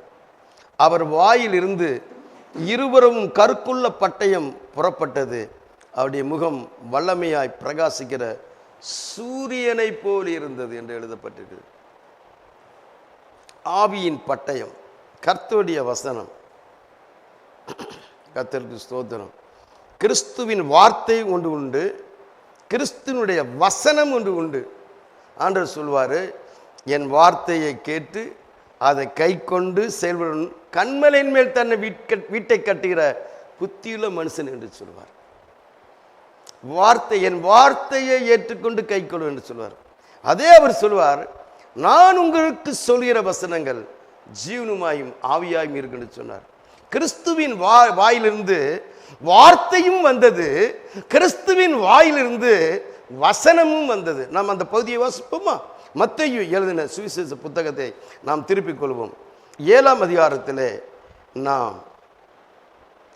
அவர் வாயிலிருந்து இருபுறமும் கருக்குள்ள பட்டயம் புறப்பட்டது. அவருடைய முகம் வல்லமையாய் பிரகாசிக்கிற சூரியனை போல் இருந்தது என்று எழுதப்பட்டிருக்கிறது. ஆவியின் பட்டயம், கர்த்தருடைய வசனம். கர்த்தருக்கு ஸ்தோத்திரம். கிறிஸ்துவின் வார்த்தை ஒன்று உண்டு, கிறிஸ்துவனுடைய வசனம் ஒன்று உண்டு. ஆண்டவர் சொல்வார், என் வார்த்தையை கேட்டு அதை கை கொண்டு செயல்படும் கண்மலையின் மேல் தன்னை வீட்டை கட்டுகிற புத்தியுள்ள மனுஷன் என்று சொல்வார். வார்த்தை, என் வார்த்தையை ஏற்றுக்கொண்டு கை கொள்ளும் என்று சொல்வார். அதே அவர் சொல்வார், நான் உங்களுக்கு சொல்கிற வசனங்கள் ஜீவனுமாயும் ஆவியாயும் இருக்குன்னு சொன்னார். கிறிஸ்துவின் வாயிலிருந்து வார்த்தையும் வந்தது, கிறிஸ்துவின் வாயிலிருந்து வசனமும் வந்தது. நாம் அந்த பகுதியை வாசிப்போமா? மத்தேயு எழுதின சுவிசேஷ புத்தகத்தை நாம் திருப்பிக் கொள்வோம். 7ஆம் அதிகாரத்திலே நாம்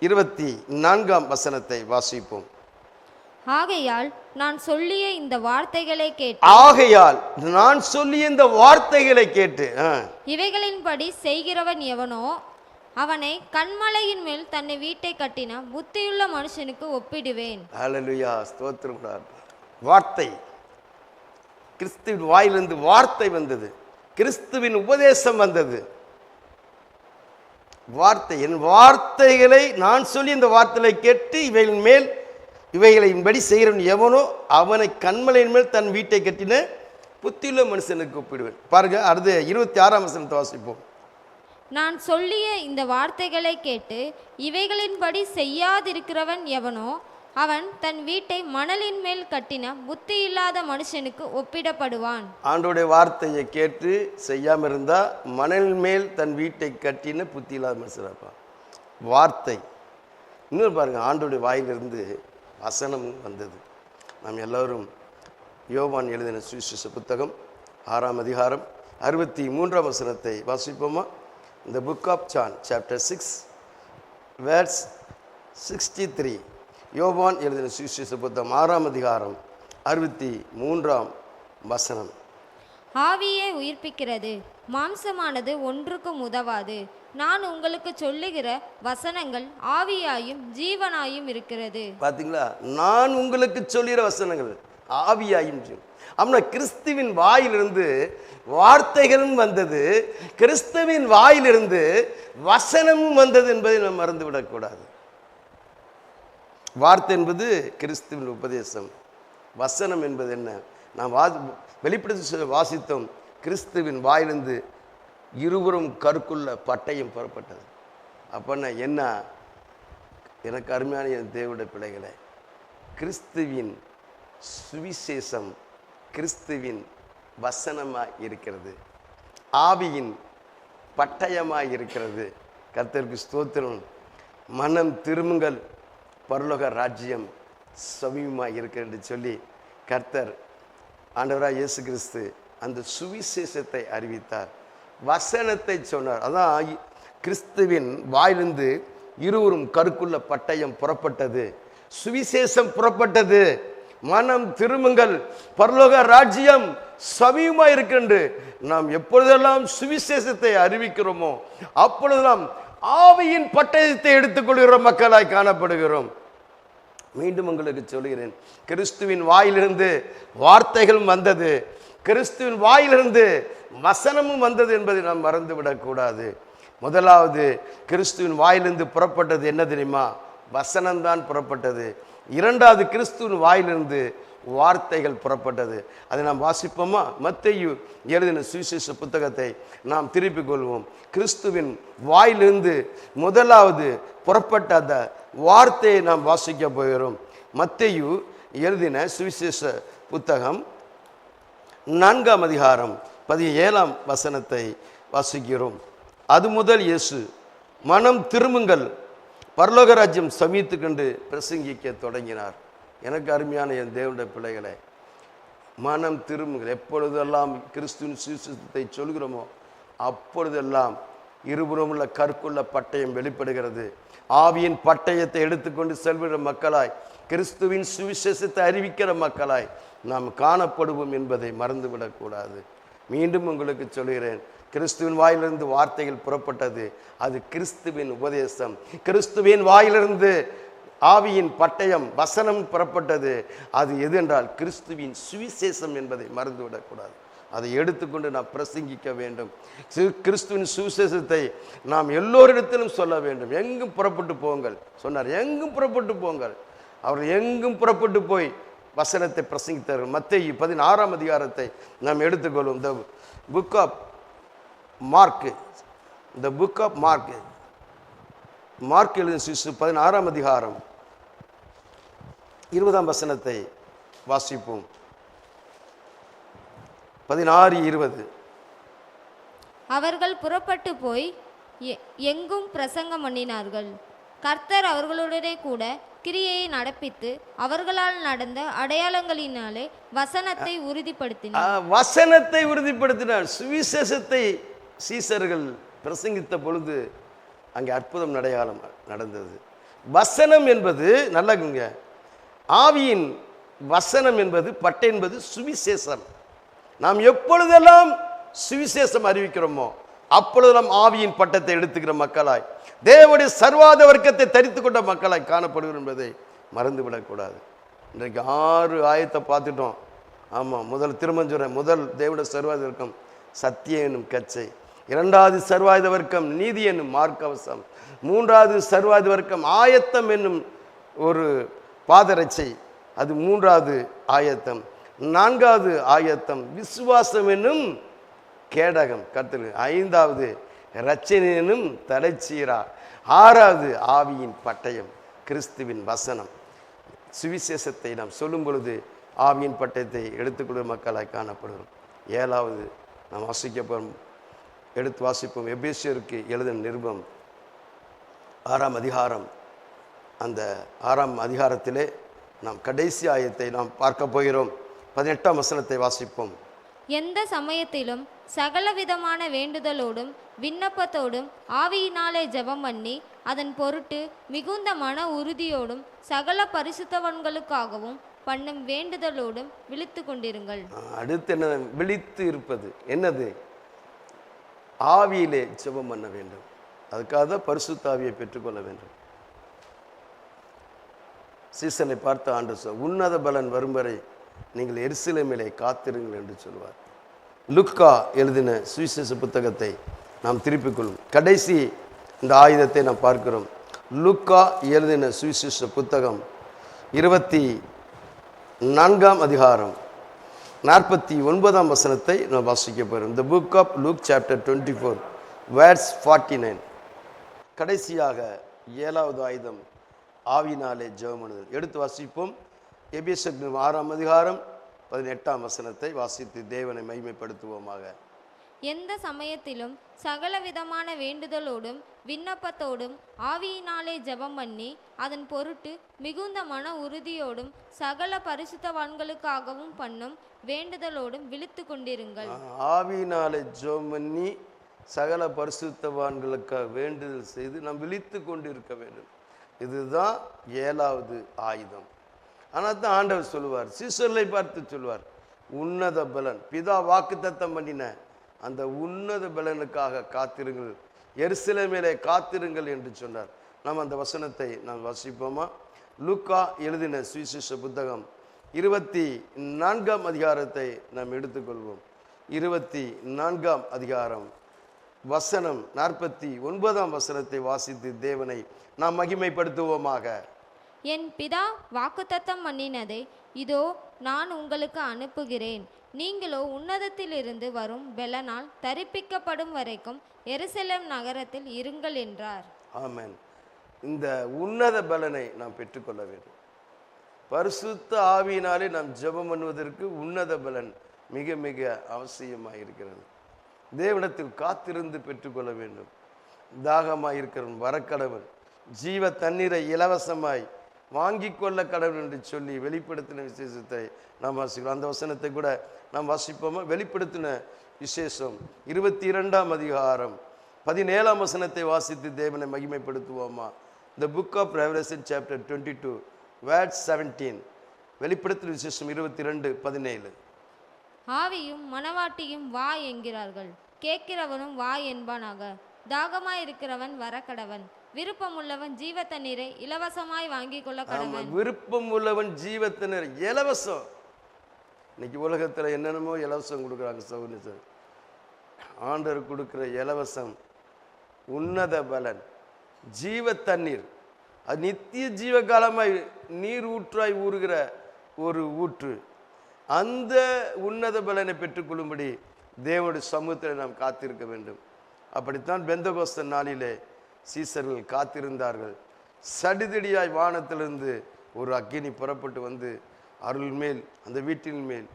24ஆம் வசனத்தை வாசிப்போம். ஆகையால் நான் சொல்லிய இந்த வார்த்தைகளை கேட்டு, ஆகையால் நான் சொல்லிய இந்த வார்த்தைகளை கேட்டு இவைகளின்படி செய்கிறவன் எவனோ அவனை கண்மலையின் மேல் தன்னை வீட்டை கட்டின புத்தியுள்ள மனுஷனுக்கு ஒப்பிடுவேன். அல்லேலூயா, ஸ்தோத்திரம். வார்த்தை, கிறிஸ்துவின் வாயிலிருந்து வார்த்தை வந்தது, கிறிஸ்துவின் உபதேசம் வந்தது. வார்த்தை, என் வார்த்தைகளை நான் சொல்லி இந்த வார்த்தைகளை கேட்டு இவைகளின் மேல் இவைகளின்படி செய்கிறவன் எவனோ அவனை கண்மலையின் மேல் தன் வீட்டை கட்டின புத்தியுள்ள மனுஷனுக்கு ஒப்பிடுவேன். பாருங்க, அடுத்து 26ஆம் வசனத்தை வாசிப்போம். நான் சொல்லிய இந்த வார்த்தைகளை கேட்டு இவைகளின்படி செய்யாதிருக்கிறவன் எவனோ அவன் தன் வீட்டை மணலின் மேல் கட்டின புத்தி இல்லாத மனுஷனுக்கு ஒப்பிடப்படுவான். ஆண்டோடைய வார்த்தையை கேட்டு செய்யாமல் இருந்தா மணலின் மேல் தன் வீட்டை கட்டின புத்தி இல்லாத மனுஷன் இருப்பான். வார்த்தை. இன்னொரு பாருங்க, ஆண்டோடைய வாயிலிருந்து வசனம் வந்தது. நாம் எல்லோரும் யோவான் எழுதின சுவிசேஷ புத்தகம் 6ஆம் அதிகாரம் 63ஆம் வசனத்தை வாசிப்போமா? இந்த book of John chapter 6 verse 63. Yovan எழுதின சுவிசேஷ புத்தகம் 6ஆம் அதிகாரம் 63ஆம் வசனம். ஆவியே உயிர்ப்பிக்கிறது, மாம்சமானது ஒன்றுக்கும் உதவாது. நான் உங்களுக்கு சொல்லுகிற வசனங்கள் ஆவியாயும் ஜீவனாயும் இருக்கிறது. பார்த்தீங்களா? நான் உங்களுக்கு சொல்லுகிற வசனங்கள் ஆவியாயும் அப்படின்னா கிறிஸ்துவின் வாயிலிருந்து வார்த்தைகளும் வந்தது, கிறிஸ்துவின் வாயிலிருந்து வசனமும் வந்தது என்பதை நாம் மறந்துவிடக்கூடாது. வார்த்தை என்பது கிறிஸ்துவின் உபதேசம். வசனம் என்பது என்ன? நாம் வெளிப்படுத்தி வாசித்தோம். கிறிஸ்துவின் வாயிலிருந்து இருவரும் கருக்குள்ள பட்டயம் புறப்பட்டது. அப்படின்னா என்ன? எனக்கு அருமையான என் தேவனுடைய பிள்ளைகளை, கிறிஸ்துவின் சுவிசேஷம் கிறிஸ்துவின் வசனமாய் இருக்கிறது, ஆவியின் பட்டயமாய் இருக்கிறது. கர்த்தருக்கு ஸ்தோத்திரம். மனம் திரும்புங்கள், பரலோக ராஜ்யம் சமீபமாய் இருக்கிறது என்று சொல்லி கர்த்தர் ஆண்டவராக இயேசு கிறிஸ்து அந்த சுவிசேஷத்தை அறிவித்தார், வசனத்தை சொன்னார். அதான் கிறிஸ்துவின் வாயிலிருந்து இருவரும் கருக்குள்ள பட்டயம் புறப்பட்டது, சுவிசேஷம் புறப்பட்டது. மனம் திரும்புங்கள், பரலோக ராஜ்யம் சமீபமாக இருக்கின்று. நாம் எப்பொழுதெல்லாம் சுவிசேஷத்தை அறிவிக்கிறோமோ அப்பொழுதெல்லாம் ஆவியின் பட்டயத்தை எடுத்துக்கொள்கிற மக்களாய் காணப்படுகிறோம். மீண்டும் உங்களுக்கு சொல்கிறேன், கிறிஸ்துவின் வாயிலிருந்து வார்த்தைகளும் வந்தது, கிறிஸ்துவின் வாயிலிருந்து வசனமும் வந்தது என்பதை நாம் மறந்துவிடக்கூடாது. முதலாவது கிறிஸ்துவின் வாயிலிருந்து புறப்பட்டது என்ன தெரியுமா? வசனம்தான் புறப்பட்டது. இரண்டாவது கிறிஸ்துவின் வாயிலிருந்து வார்த்தைகள் புறப்பட்டது. அதை நாம் வாசிப்போமா? மத்தேயு எழுதின சுவிசேஷ புத்தகத்தை நாம் திருப்பிக் கொள்வோம். கிறிஸ்துவின் வாயிலிருந்து முதலாவது புறப்பட்ட அந்த வார்த்தையை நாம் வாசிக்க போகிறோம். மத்தேயு எழுதின சுவிசேஷ புத்தகம் 4ஆம் அதிகாரம் 17ஆம் வசனத்தை வாசிக்கிறோம். அது முதல் இயேசு, மனம் திரும்புங்கள், பரலோக ராஜ்யம் சமீத்து கண்டு பிரசங்கிக்க தொடங்கினார். எனக்கு அருமையான என் தேவனுடைய பிள்ளைகளை, மனம் திரும்புங்கள். எப்பொழுதெல்லாம் கிறிஸ்துவின் சுவிசேஷத்தை சொல்கிறோமோ அப்பொழுதெல்லாம் இருபுறமுள்ள கற்குள்ள பட்டயம் வெளிப்படுகிறது. ஆவியின் பட்டயத்தை எடுத்துக்கொண்டு செல்கிற மக்களாய், கிறிஸ்துவின் சுவிசேஷத்தை அறிவிக்கிற மக்களாய் நாம் காணப்படுவோம் என்பதை மறந்துவிடக்கூடாது. மீண்டும் உங்களுக்கு சொல்கிறேன், கிறிஸ்துவின் வாயிலிருந்து வார்த்தைகள் புறப்பட்டது, அது கிறிஸ்துவின் உபதேசம். கிறிஸ்துவின் வாயிலிருந்து ஆவியின் பட்டயம் வசனம் புறப்பட்டது, அது எது என்றால் கிறிஸ்துவின் சுவிசேஷம் என்பதை மறந்துவிடக்கூடாது. அதை எடுத்துக்கொண்டு நாம் பிரசங்கிக்க வேண்டும். கிறிஸ்துவின் சுவிசேஷத்தை நாம் எல்லோரிடத்திலும் சொல்ல வேண்டும். எங்கும் புறப்பட்டு போங்கள் சொன்னார், எங்கும் புறப்பட்டு போங்கள். அவர்கள் எங்கும் புறப்பட்டு போய் வசனத்தை பிரசங்கித்தார்கள். மத்தேயு 16ஆம் அதிகாரத்தை நாம் எடுத்துக்கொள்வோம். The book of Mark, the book of Mark, Mark எழுதின சுவிசேஷம் 16ஆம் அதிகாரம் 20ஆம் வசனத்தை வாசிப்போம். 16:20. அவர்கள் புறப்பட்டு போய் எங்கும் பிரசங்கம் பண்ணினார்கள். கர்த்தர் அவர்களுடனே கூட கிரியையை நடப்பித்து அவர்களால் நடந்த அடையாளங்களினாலே வசனத்தை உறுதிப்படுத்தினார். வசனத்தை உறுதிப்படுத்தினார். சுவிசேஷத்தை சீசர்கள் பிரசங்கித்த பொழுது அங்கே அற்புதம் அடையாளம் நடந்தது. வசனம் என்பது நல்லங்க, ஆவியின் வசனம் என்பது பட்டை என்பது சுவிசேஷம். நாம் எப்பொழுதெல்லாம் சுவிசேஷம் அறிவிக்கிறோமோ அப்பொழுதெல்லாம் ஆவியின் பட்டத்தை எடுத்துக்கிற மக்களாய், தேவனுடைய சர்வாத வர்க்கத்தை தரித்து கொண்ட மக்களாய் காணப்படுகிறோம் என்பதை மறந்துவிடக்கூடாது. இன்றைக்கு 6 ஆயத்தை பார்த்துட்டோம். ஆமாம், முதல் திருமஞ்சுரை, முதல் தேவனுடைய சர்வாத வர்க்கம் சத்தியம் என்னும் கச்சை, இரண்டாவது சர்வாத வர்க்கம் நீதி என்னும் மார்க்கவசம், மூன்றாவது சர்வாத வர்க்கம் ஆயத்தம் என்னும் ஒரு பாதரட்சை, அது 3வது ஆயத்தம், 4வது ஆயத்தம் விசுவாசம் என்னும் கேடகம் கர்த்தர், 5வது இரட்சணை என்னும் தலைச்சீரா, 6வது ஆவியின் பட்டயம் கிறிஸ்துவின் வசனம். சுவிசேஷத்தை நாம் சொல்லும் பொழுது ஆவியின் பட்டயத்தை எடுத்துக்கொள்ள மக்களாய் காணப்படுகிறோம். 7வது நாம் வாசிக்க போகிறோம், எடுத்து வாசிப்போம். எபேசியருக்கு எழுதின நிருபம் 6ஆம் அதிகாரம். அந்த 6ஆம் அதிகாரத்திலே நாம் கடைசி ஆயத்தை நாம் பார்க்க போகிறோம். 18ஆம் வசனத்தை வாசிப்போம். எந்த சமயத்திலும் சகலவிதமான வேண்டுதலோடும் விண்ணப்பத்தோடும் ஆவியினாலே ஜெபம் பண்ணி அதன் பொருட்டு மிகுந்த மன உறுதியோடும் சகல பரிசுத்தவான்களுக்காகவும் பண்ணும் வேண்டுதலோடும் விழித்து கொண்டிருங்கள். அடுத்து என்ன? விழித்து இருப்பது என்னது? ஆவியிலே ஜெபம் பண்ண வேண்டும். அதுக்காக தான் பரிசுத்த ஆவியை பெற்றுக்கொள்ள வேண்டும். சீசனை பார்த்து ஆண்டவர் சொல், உன்னத பலன் வரும் வரை நீங்கள் எருசலேமிலே காத்திருங்கள் என்று சொல்வார். லூக்கா எழுதின சுவிசேஷ புத்தகத்தை நாம் திருப்பிக் கொள்வோம். கடைசி இந்த ஆயுதத்தை நாம் பார்க்கிறோம். லூக்கா எழுதின சுவிசேஷ புத்தகம் 24ஆம் அதிகாரம் 49ஆம் வசனத்தை நாம் வாசிக்க போகிறோம். The book of Luke chapter 24 verse 49. கடைசியாக 7வது ஆயுதம் ஆவியினாலே ஜெபம் பண்ணுதல். எடுத்து வாசிப்போம். எபேசியர் 6ஆம் அதிகாரம் 18ஆம் வசனத்தை வாசித்து தேவனை மகிமைப்படுத்துவோமாக. எந்த சமயத்திலும் சகலவிதமான வேண்டுதலோடும் விண்ணப்பத்தோடும் ஆவியினாலே ஜெபம் பண்ணி அதன் பொருட்டு மிகுந்த மன உறுதியோடும் சகல பரிசுத்தவான்களுக்காகவும் பண்ணும் வேண்டுதலோடும் விழித்து கொண்டிருங்கள். ஆவியினாலே ஜெபம் பண்ணி சகல பரிசுத்தவான்களுக்காக வேண்டுதல் செய்து நாம் விழித்து கொண்டிருக்க வேண்டும். இதுதான் 7வது ஆயுதம். ஆனால் தான் ஆண்டவர் சொல்லுவார், சீசர்களை பார்த்து சொல்லுவார், உன்னத பலன், பிதா வாக்குத்தத்தம் பண்ணின அந்த உன்னத பலனுக்காக காத்திருங்கள், எருசலேமிலே காத்திருங்கள் என்று சொன்னார். நாம் அந்த வசனத்தை நாம் வாசிப்போமா? லூக்கா எழுதின சுவிசேஷ புத்தகம் 24ஆம் அதிகாரத்தை நாம் எடுத்துக்கொள்வோம். 24ஆம் அதிகாரம் வசனம் 49ஆம் வசனத்தை வாசித்து தேவனை நாம் மகிமைப்படுத்துவோமாக. என் பிதா வாக்குத்தத்தம் பண்ணினதை இதோ நான் உங்களுக்கு அனுப்புகிறேன். நீங்களோ உன்னதத்திலிருந்து வரும் பெலனால் தரிப்பிக்கப்படும் வரைக்கும் எருசலேம் நகரத்தில் இருங்கள் என்றார். ஆமென். இந்த உன்னத பலனை நாம் பெற்றுக்கொள்ள வேண்டும். பரிசுத்த ஆவியினாலே நாம் ஜெபம் பண்ணுவதற்கு உன்னத பலன் மிக மிக அவசியமாக இருக்கிறது. தேவனிடத்தில் காத்திருந்து பெற்றுக்கொள்ள வேண்டும். தாகமாய் இருக்கிறவன் வரக்கடவன், ஜீவ தண்ணீரை இலவசமாய் வாங்கி கொள்ள கடவுள் என்று சொல்லி வெளிப்படுத்தின விசேஷத்தை நாம் வாசிக்கிறோம். அந்த வசனத்தை கூட நாம் வாசிப்போமா? வெளிப்படுத்தின விசேஷம் 22ஆம் அதிகாரம் 17ஆம் வசனத்தை வாசித்து தேவனை மகிமைப்படுத்துவோமா? The book of Revelation chapter 22 verse 17. வெளிப்படுத்தின விசேஷம் 22:17. ஆவியும் மனவாட்டியும் வா என்கிறார்கள், கேட்கிறவனும் வா என்பானாக. தாகமாயிருக்கிறவன் வரக்கடவன், விருப்பமுள்ளவன் ஜீவ தண்ணீரை இலவசமாய் வாங்கி கொள்ள கடவன். விருப்பம் உள்ளவன் ஜீவ தண்ணீர் இலவசம். இன்னைக்கு உலகத்தில் என்னென்னமோ இலவசம் கொடுக்குறாங்க சௌனி சார். ஆண்டவர் கொடுக்குற இலவசம் உன்னத பலன், ஜீவ தண்ணீர். அது நித்திய ஜீவகாலமாய் நீர் ஊற்றாய் ஊறுகிற ஒரு ஊற்று. அந்த உன்னத பலனை பெற்றுக்கொள்ளும்படி தேவனுடைய சமூகத்தில் நாம் காத்திருக்க வேண்டும். அப்படித்தான் பெந்தகோஸ்து நாளிலே சீசர்கள் காத்திருந்தார்கள். சடிதடியாய் வானத்திலிருந்து ஒரு அக்கினி புறப்பட்டு வந்து அருள் மேல், அந்த வீட்டின் மேல்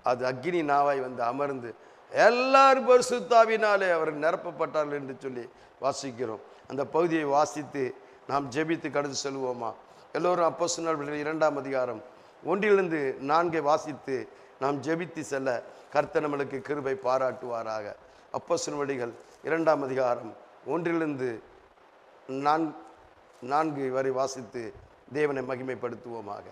அது அக்கினி நாவாய் வந்து அமர்ந்து எல்லாரும் பரிசுத்தாவினாலே அவர் நிரப்பப்பட்டார்கள் என்று சொல்லி வாசிக்கிறோம். அந்த பகுதியை வாசித்து நாம் ஜெபித்து கடந்து செல்வோமா? எல்லோரும் அப்போஸ்தலர் 2ஆம் அதிகாரம் 1-4 வாசித்து நாம் ஜெபித்து செல்ல கர்த்தர் நம்மளுக்கு கிருபை பாராட்டுவாராக. அப்போஸ்தலர் 2ஆம் அதிகாரம் 1-4 வரை வாசித்து தேவனை மகிமைப்படுத்துவோமாக.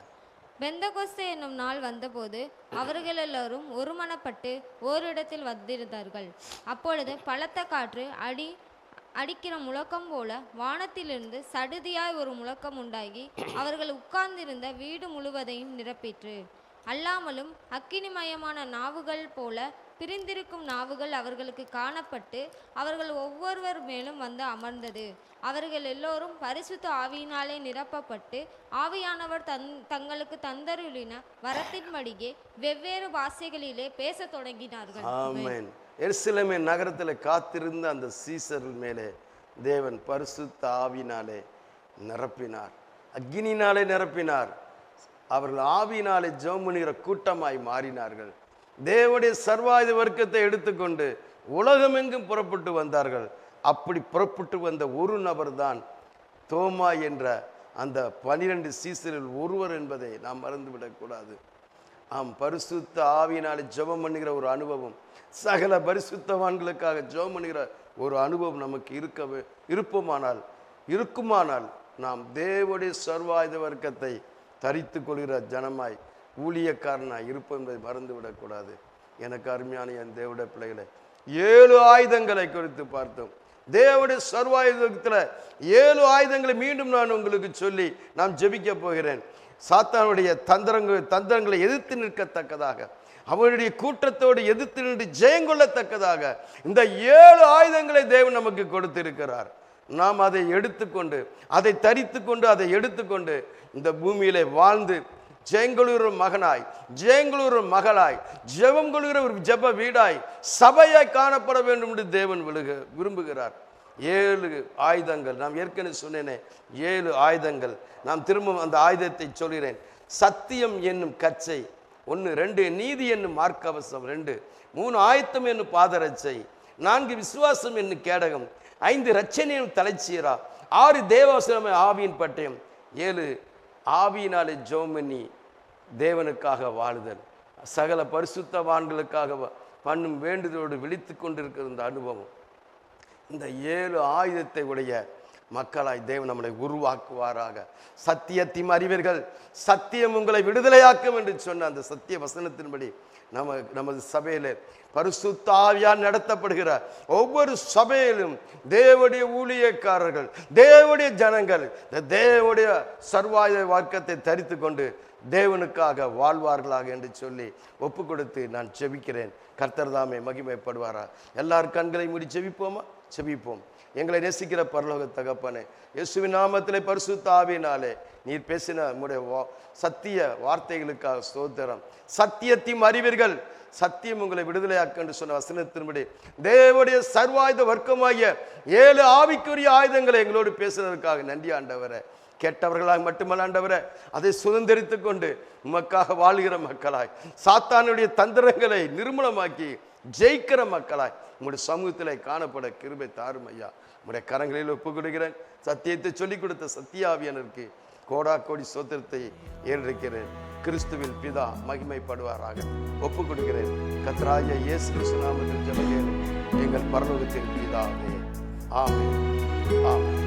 பெந்தகோஸ்து என்னும் நாள் வந்தபோது அவர்கள் எல்லோரும் ஒருமனப்பட்டு ஓரிடத்தில் வந்திருந்தார்கள். அப்பொழுது பலத்த காற்று அடிக்கிற முழக்கம் போல வானத்திலிருந்து சடுதியாய் ஒரு முழக்கம் உண்டாகி அவர்கள் உட்கார்ந்திருந்த வீடு முழுவதையும் நிரப்பிற்று. அல்லாமலும் அக்கினிமயமான நாவுகள் போல பிரிந்திருக்கும் நாவுகள் அவர்களுக்கு காணப்பட்டு அவர்கள் ஒவ்வொருவர் மேலும் வந்து அமர்ந்தது. அவர்கள் எல்லோரும் பரிசுத்த ஆவியினாலே நிரப்பப்பட்டு ஆவியானவர் தங்களுக்கு தந்தருளின வரத்தின்படியே வெவ்வேறு பாஷைகளிலே பேசத் தொடங்கினார்கள். ஆமென். எருசலேம் நகரத்தில் காத்திருந்த அந்த சீசர்கள் மேலே தேவன் பரிசுத்த ஆவியினாலே நிரப்பினார், அக்கினினாலே நிரப்பினார். அவர்கள் ஆவியினாலே ஜெபம் பண்ணுகிற கூட்டமாய் மாறினார்கள். தேவனுடைய சர்வாயுத வர்க்கத்தை எடுத்துக்கொண்டு உலகமெங்கும் புறப்பட்டு வந்தார்கள். அப்படி புறப்பட்டு வந்த ஒரு நபர் தான் தோமா என்ற அந்த 12 சீசரில் ஒருவர் என்பதை நாம் மறந்துவிடக்கூடாது. பரிசுத்த ஆவியினாலே ஜெபம் பண்ணுகிற ஒரு அனுபவம், சகல பரிசுத்தவான்களுக்காக ஜெபம் பண்ணுகிற ஒரு அனுபவம் நமக்கு இருக்குமானால் நாம் தேவனுடைய சர்வாயுத வர்க்கத்தை தரித்து கொள்கிற ஜனமாய் ஊழியக்காரனாய் இருப்போம் என்பதை மறந்து விடக்கூடாது. எனக்கு அருமையான என் தேவனுடைய பிள்ளைகளை, 7 ஆயுதங்களை குறித்து பார்த்தோம். தேவனுடைய சர்வாயுதத்தில் 7 ஆயுதங்களை மீண்டும் நான் உங்களுக்கு சொல்லி நாம் ஜெபிக்க போகிறேன். சாத்தானுடைய தந்திரங்களை எதிர்த்து நிற்கத்தக்கதாக, அவருடைய கூட்டத்தோடு எதிர்த்து நின்று ஜெயங்கொள்ளத்தக்கதாக இந்த 7 ஆயுதங்களை தேவன் நமக்கு கொடுத்திருக்கிறார். நாம் அதை எடுத்துக்கொண்டு, அதை தரித்து கொண்டு, அதை எடுத்துக்கொண்டு இந்த பூமியிலே வாழ்ந்து ஜெயங்கொள்கிற மகனாய், ஜெயங்கொள்கிற மகளாய், ஜெபம் கொள்கிற ஒரு ஜெப வீடாய், சபையாய் காணப்பட வேண்டும் என்று தேவன் விரும்புகிறார். 7 ஆயுதங்கள் நாம் ஏற்கனவே சொன்னேனே, 7 ஆயுதங்கள். நாம் திரும்ப அந்த ஆயுதத்தை சொல்கிறேன். சத்தியம் என்னும் கச்சை 1, 2 நீதி என்னும் மார்க்கவசம் 2, 3 ஆயத்தம் என்னும் பாதரட்சை, 4 விசுவாசம் என்னும் கேடகம், 5 இரட்சணை என்னும் தலைச்சீரா, 6 தேவவசனம் ஆவியின் பட்டயம், 7 ஆவியினாலே ஜெபம் பண்ணி தேவனுக்காக வாழுதல், சகல பரிசுத்தவான்களுக்காக பண்ணும் வேண்டுதலோடு விழித்து கொண்டிருக்கிற இந்த அனுபவம். இந்த 7 ஆயுதத்தை உடைய மக்களாய் தேவன் நம்மளை உருவாக்குவாராக. சத்தியத்தின் அறிவீர்கள், சத்தியம் உங்களை விடுதலையாக்கும் என்று சொன்ன அந்த சத்திய வசனத்தின்படி நமது சபையிலே பரிசுத்த ஆவியால் நடத்தப்படுகிற ஒவ்வொரு சபையிலும் தேவனுடைய ஊழியக்காரர்கள், தேவனுடைய ஜனங்கள் இந்த தேவனுடைய சர்வாயுத வர்க்கத்தை தரித்து கொண்டு தேவனுக்காக வாழ்வார்களாக என்று சொல்லி ஒப்பு கொடுத்து நான் செபிக்கிறேன். கர்த்தர் தாமே மகிமைப்படுவாரா. எல்லாரும் கண்களை மூடி செபிப்போமா? செபிப்போம். எங்களை நேசிக்கிற பரலோக தகப்பனே, இயேசுவின் நாமத்திலே பரிசுத்த ஆவியினாலே நீர் பேசின நம்முடைய சத்திய வார்த்தைகளுக்காக ஸ்தோத்திரம். சத்தியத்தையும் அறிவீர்கள், சத்தியம் உங்களை விடுதலையாக்க என்று சொன்ன வசனத்தின்படி தேவனுடைய சர்வாயுத வர்க்கமாகிய 7 ஆவிக்குரிய ஆயுதங்களை எங்களோடு பேசுனதற்காக நன்றி ஆண்டவரே. கெட்டவர்களாக மட்டுமல்ல ஆண்டவரே, அதை சுதந்திரித்து கொண்டு உமக்காக வாழ்கிற மக்களாய், சாத்தானுடைய தந்திரங்களை நிர்மூலமாக்கி ஜெயிக்கிற மக்களாய் உங்களுடைய சமூகத்தில் காணப்பட கிருபை தாரும் ஐயா. உங்களுடைய கரங்களில் ஒப்பு கொடுக்கிறேன். சத்தியத்தை சொல்லிக் கொடுத்த சத்தியாவியனருக்கு கோடா கோடி சோத்திரத்தை ஏறிருக்கிறேன். கிறிஸ்துவில் பிதா மகிமைப்படுவாராக. ஒப்பு கொடுக்கிறேன். கர்த்தராகிய இயேசு கிறிஸ்து நாமத்தில் ஜெபம் எங்கள் பரலோகத்தின் பிதாவே. ஆமென். ஆமென்.